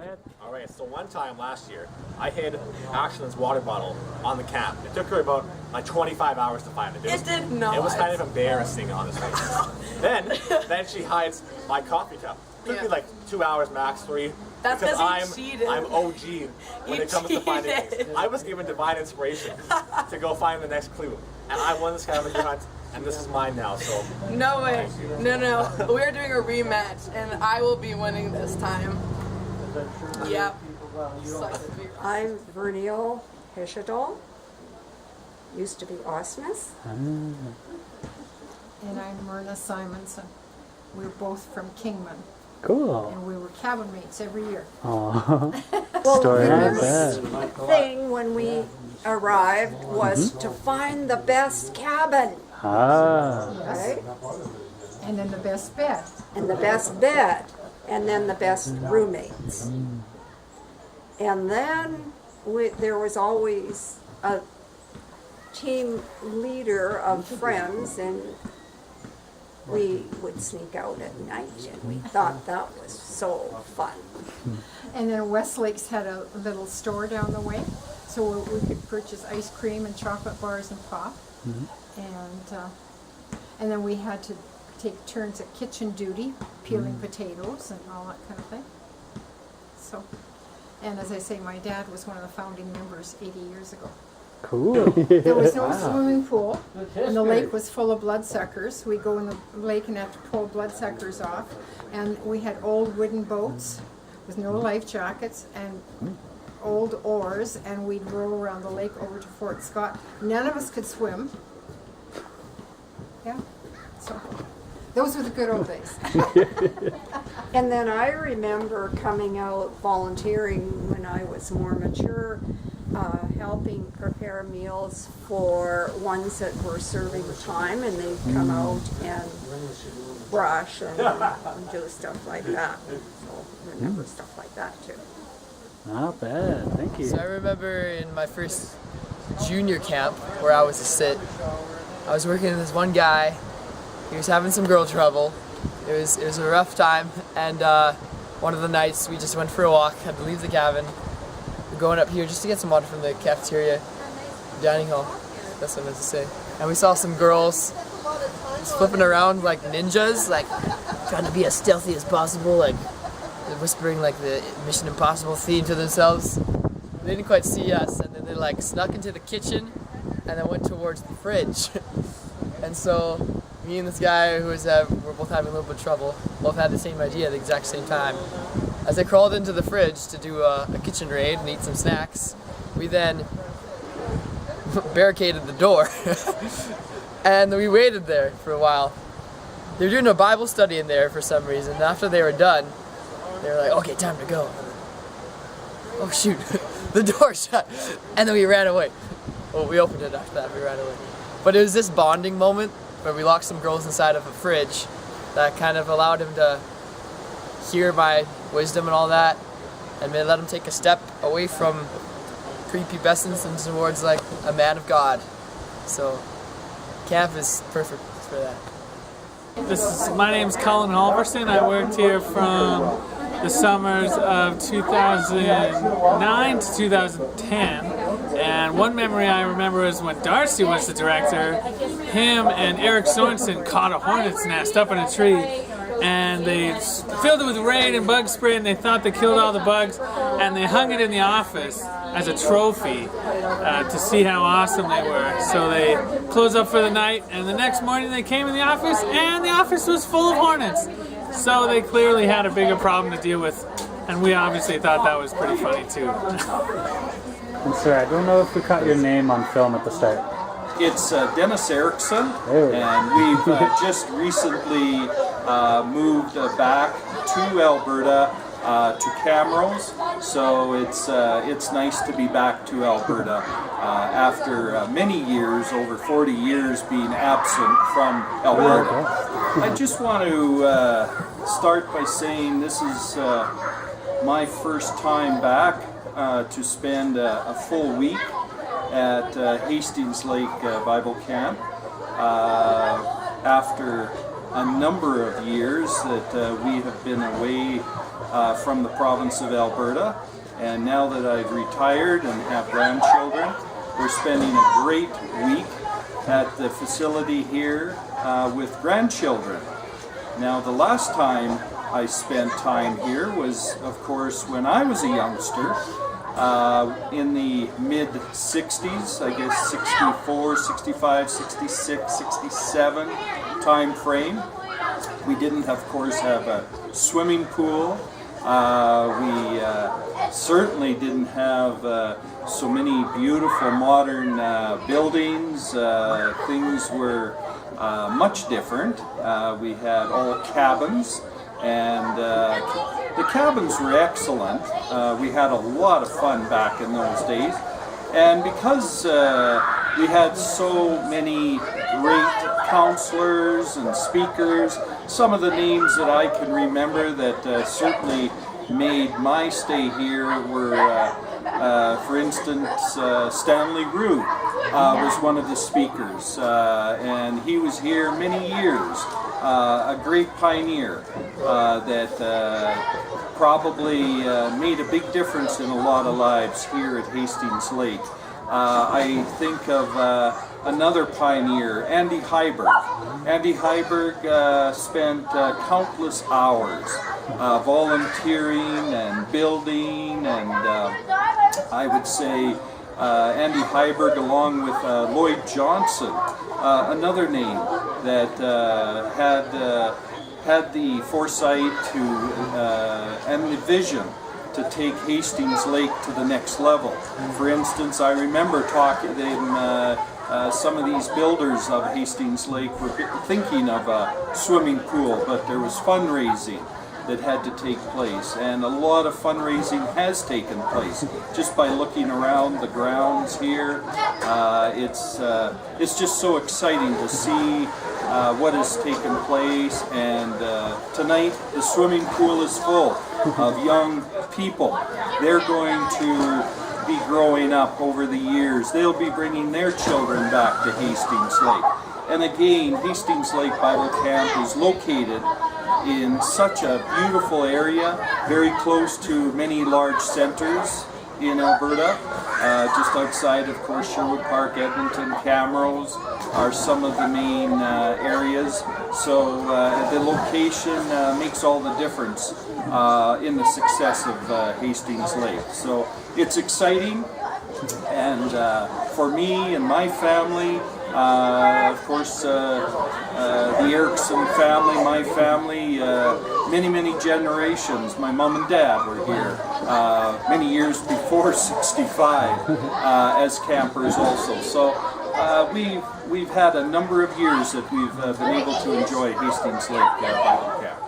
ahead. All right, so one time last year, I hid Ashlyn's water bottle on the camp. It took her about like 25 hours to find it. It did not. It was kind of embarrassing, honestly. then she hides my coffee cup. It took me like 2 hours max, 3. That's because you cheated. I'm OG when it comes to finding things. I was given divine inspiration to go find the next clue. And I won the scavenger hunt, and this is mine now, so. No way. No. We're doing a rematch, and I will be winning this time. Yep. I'm Vernil Heshadol. Used to be Osmus. And I'm Myrna Simonson. We're both from Kingman. Cool. And we were cabin mates every year. Aww. Well, Story the like first thing when we arrived was to find the best cabin. Right? And then the best bed. And the best bed. And then the best roommates. And then there was always a team leader of friends, and we would sneak out at night, and we thought that was so fun. And then Westlake's had a little store down the way, so we could purchase ice cream and chocolate bars and pop. And then we had to take turns at kitchen duty, peeling potatoes and all that kind of thing. So, and as I say, my dad was one of the founding members 80 years ago. Cool. There was no swimming pool, and the lake was full of bloodsuckers. We'd go in the lake and have to pull bloodsuckers off. And we had old wooden boats with no life jackets and old oars, and we'd row around the lake over to Fort Scott. None of us could swim. Yeah, so those were the good old days. And then I remember coming out volunteering when I was more mature, helping prepare meals for ones that were serving time, and they'd come out and brush and do stuff like that. So I remember stuff like that too. Not bad, thank you. So I remember in my first junior camp where I was a sit, I was working with this one guy. He was having some girl trouble. It was a rough time, and one of the nights we just went for a walk, had to leave the cabin. We're going up here just to get some water from the cafeteria, dining hall, that's what I meant to say. And we saw some girls just flipping around like ninjas, like trying to be as stealthy as possible, like whispering like the Mission Impossible theme to themselves. They didn't quite see us, and then they like snuck into the kitchen and then went towards the fridge. And so me and this guy who was we're both having a little bit of trouble, both had the same idea at the exact same time. As I crawled into the fridge to do a kitchen raid and eat some snacks, we then barricaded the door and we waited there for a while. They were doing a Bible study in there for some reason. After they were done, they were like, okay, time to go. Oh shoot, the door shut. And then we ran away. Well, we opened it after that, we ran away. But it was this bonding moment where we locked some girls inside of a fridge that kind of allowed him to hear my wisdom and all that, and let him take a step away from prepubescence and towards like a man of God. So camp is perfect for that. My name's Colin Halverson. I worked here from the summers of 2009 to 2010. And one memory I remember is when Darcy was the director, him and Eric Sorensen caught a hornet's nest up in a tree, and they filled it with rain and bug spray, and they thought they killed all the bugs, and they hung it in the office as a trophy to see how awesome they were. So they closed up for the night, and the next morning they came in the office, and the office was full of hornets. So they clearly had a bigger problem to deal with, and we obviously thought that was pretty funny too. And sir, I don't know if we caught your name on film at the start. It's Dennis Erickson, and we've just recently moved back to Alberta to Camrose, so it's nice to be back to Alberta after many years, over 40 years being absent from Alberta. I just want to start by saying this is my first time back to spend a full week at Hastings Lake Bible Camp after a number of years that we have been away from the province of Alberta, and now that I've retired and have grandchildren, we're spending a great week at the facility here with grandchildren. Now, the last time I spent time here was, of course, when I was a youngster, in the mid-60s, I guess 64, 65, 66, 67 time frame. We didn't, of course, have a swimming pool. We certainly didn't have so many beautiful modern buildings. Things were much different. We had all cabins, and the cabins were excellent. We had a lot of fun back in those days. And because we had so many great counselors and speakers, some of the names that I can remember that certainly made my stay here were, for instance, Stanley Rue was one of the speakers, and he was here many years, a great pioneer that probably made a big difference in a lot of lives here at Hastings Lake. I think of another pioneer, Andy Heiberg. Andy Heiberg spent countless hours volunteering and building, and I would say Andy Heiberg, along with Lloyd Johnson, another name that had the foresight to and the vision to take Hastings Lake to the next level. For instance, I remember talking to them, some of these builders of Hastings Lake were thinking of a swimming pool, but there was fundraising that had to take place, and a lot of fundraising has taken place just by looking around the grounds here. It's just so exciting to see what has taken place, and tonight the swimming pool is full of young people. They're going to be growing up over the years. They'll be bringing their children back to Hastings Lake. And again, Hastings Lake Bible Camp is located in such a beautiful area, very close to many large centers in Alberta. Just outside, of course, Sherwood Park, Edmonton, Camrose are some of the main areas. So the location makes all the difference in the success of Hastings Lake. So it's exciting, and for me and my family, of course, the Erickson family, my family, many generations. My mom and dad were here many years before 65 as campers also. So we've had a number of years that we've been able to enjoy Hastings Lake Bible Camp.